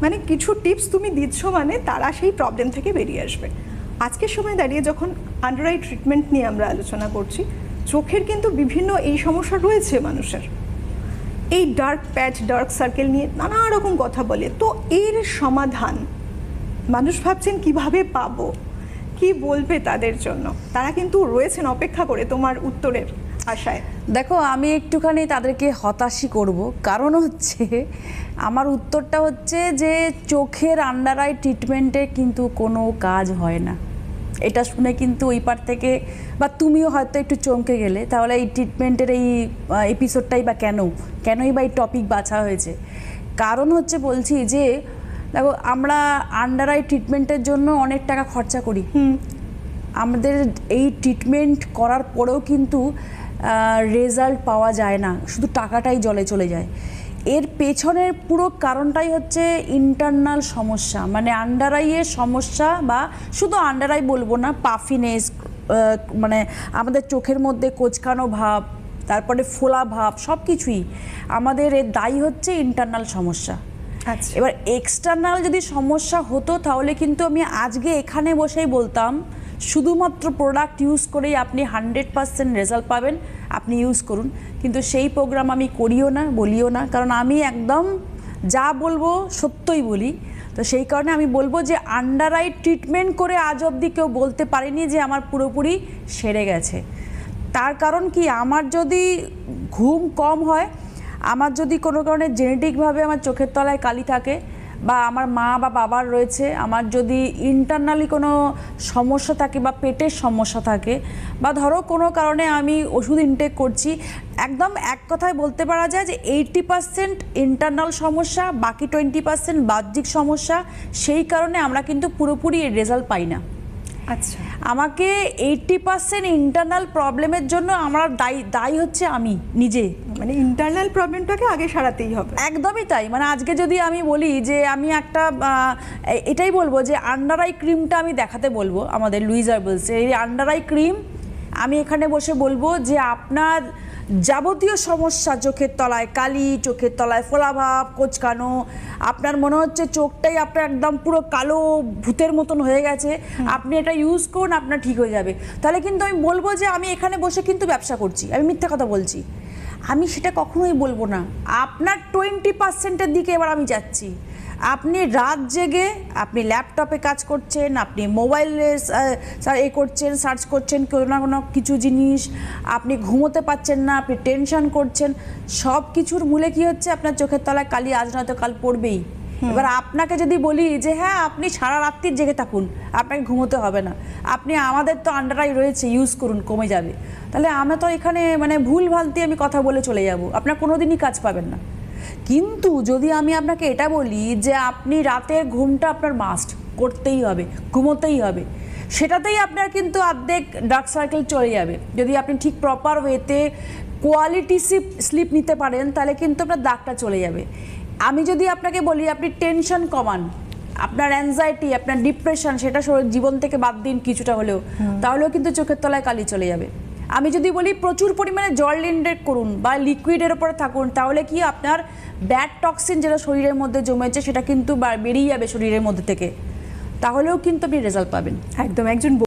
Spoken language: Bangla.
মানে কিছু টিপস তুমি দিচ্ছ মানে তারা সেই প্রবলেম থেকে বেরিয়ে আসবে। আজকের সময় দাঁড়িয়ে যখন আন্ডার আই ট্রিটমেন্ট নিয়ে আমরা আলোচনা করছি, চোখের কিন্তু বিভিন্ন এই সমস্যা রয়েছে মানুষের, এই ডার্ক প্যাচ, ডার্ক সার্কেল নিয়ে নানা রকম কথা বলে। তো এর সমাধান মানুষ ভাবছেন কিভাবে পাবো, কি বলবে তাদের জন্য? তারা কিন্তু রয়েছেন অপেক্ষা করে তোমার উত্তরের আশায়। দেখো, আমি একটুখানি তাদেরকে হতাশই করব, কারণ হচ্ছে আমার উত্তরটা হচ্ছে যে চোখের আন্ডার আই ট্রিটমেন্টে কিন্তু কোনো কাজ হয় না। এটা শুনে কিন্তু ওই পার থেকে বা তুমিও হয়তো একটু চমকে গেলে, তাহলে এই ট্রিটমেন্টের এই এপিসোডটাই বা কেনই বা এই টপিক বাছা হয়েছে। কারণ হচ্ছে বলছি যে দেখো, আমরা আন্ডার আই ট্রিটমেন্টের জন্য অনেক টাকা খরচা করি। আমাদের এই ট্রিটমেন্ট করার পরেও কিন্তু রেজাল্ট পাওয়া যায় না, শুধু টাকাটাই জলে চলে যায়। এর পেছনের পুরো কারণটাই হচ্ছে ইন্টারনাল সমস্যা, মানে আন্ডার আইয়ের সমস্যা, বা শুধু আন্ডার আই বলবো না, পাফিনেস, মানে আমাদের চোখের মধ্যে কোঁচকানো ভাব, তারপরে ফোলা ভাব, সব কিছুই আমাদের এর দায়ী হচ্ছে ইন্টারনাল সমস্যা। আচ্ছা, এবার এক্সটার্নাল যদি সমস্যা হতো তাহলে কিন্তু আমি আজকে এখানে বসেই বলতাম শুধুমাত্র প্রোডাক্ট ইউজ করেই আপনি 100% রেজাল্ট পাবেন, আপনি ইউজ করুন। কিন্তু সেই প্রোগ্রাম আমি করিও না, বলিও না, কারণ আমি একদম যা বলবো সত্যই বলি। তো সেই কারণে আমি বলবো যে আন্ডার আই ট্রিটমেন্ট করে আজ অবধি কেউ বলতে পারেনি যে আমার পুরোপুরি সেরে গেছে। তার কারণ কি, আমার যদি ঘুম কম হয়, আমার যদি কোনো কারণে জেনেটিকভাবে আমার চোখের তলায় কালি থাকে, বা আমার মা বা বাবার রয়েছে, আমার যদি ইন্টারনালি কোনো সমস্যা থাকে বা পেটের সমস্যা থাকে, বা ধরো কোনো কারণে আমি ওষুধ ইনটেক করছি, একদম এক কথায় বলতে পারা যায় যে 80% ইন্টারনাল সমস্যা, বাকি 20% বাহ্যিক সমস্যা। সেই কারণে আমরা কিন্তু পুরোপুরি এর রেজাল্ট পাই না। আচ্ছা, আমাকে 80% ইন্টারনাল প্রবলেমের জন্য আমার দায়ী হচ্ছে আমি নিজে। মানে ইন্টারনাল প্রবলেমটাকে আগে সারাতেই হবে। একদমই তাই। মানে আজকে যদি আমি বলি যে আমি একটা এটাই বলবো যে আন্ডার আই ক্রিমটা আমি দেখাতে বলবো, আমাদের লুইস হার্বালস এই আন্ডার আই ক্রিম আমি এখানে বসে বলবো যে আপনার যাবতীয় সমস্যা, চোখের তলায় কালি, চোখের তলায় ফোলাভাব, কোঁচকানো, আপনার মনে হচ্ছে চোখটাই আপনার একদম পুরো কালো ভূতের মতন হয়ে গেছে, আপনি এটা ইউজ করুন, আপনার ঠিক হয়ে যাবে। তাহলে কিন্তু আমি বলবো যে আমি এখানে বসে কিন্তু ব্যবসা করছি, আমি মিথ্যা কথা বলছি, আমি সেটা কখনোই বলবো না। আপনার 20%-এর দিকে এবার আমি যাচ্ছি। আপনি রাত জেগে আপনি ল্যাপটপে কাজ করছেন, আপনি মোবাইলে করছেন, সার্চ করছেন কোনো না কোনো কিছু জিনিস, আপনি ঘুমোতে পারছেন না, আপনি টেনশন করছেন, সব কিছুর মূলে কি হচ্ছে, আপনার চোখের তলায় কালি আজ নয়তো কাল পড়বেই। এবার আপনাকে যদি বলি যে হ্যাঁ আপনি সারা রাত্রি জেগে থাকুন, আপনাকে ঘুমোতে হবে না, আপনি আমাদের তো আন্ডার আই রয়েছে, ইউজ করুন, কমে যাবে, তাহলে আমরা তো এখানে মানে ভুল ভালতি আমি কথা বলে চলে যাব, আপনার কোনো দিনই কাজ পাবেন না। কিন্তু যদি আমি আপনাকে এটা বলি যে আপনি রাতের ঘুমটা আপনার মাস্ট করতেই হবে, ঘুমোতেই হবে, সেটাতেই আপনার কিন্তু অর্ধেক ডার্ক সার্কেল চলে যাবে। যদি আপনি ঠিক প্রপার ওয়েতে কোয়ালিটি স্লিপ নিতে পারেন, তাহলে কিন্তু আপনার দাগটা চলে যাবে। আমি যদি আপনাকে বলি আপনি টেনশন কমান, আপনার অ্যাংজাইটি, আপনার ডিপ্রেশন, সেটা জীবন থেকে বাদ দিন কিছুটা হলেও, তাহলেও কিন্তু চোখের তলায় কালি চলে যাবে। আমি যদি বলি প্রচুর পরিমাণে জল ইনটেক করুন বা লিকুইডের উপরে থাকুন, তাহলে কি আপনার ব্যাড টক্সিন যেটা শরীরের মধ্যে জমেছে সেটা কিন্তু বেরিয়ে যাবে শরীরের মধ্যে থেকে, তাহলেও কিন্তু আপনি রেজাল্ট পাবেন। একদম, একজন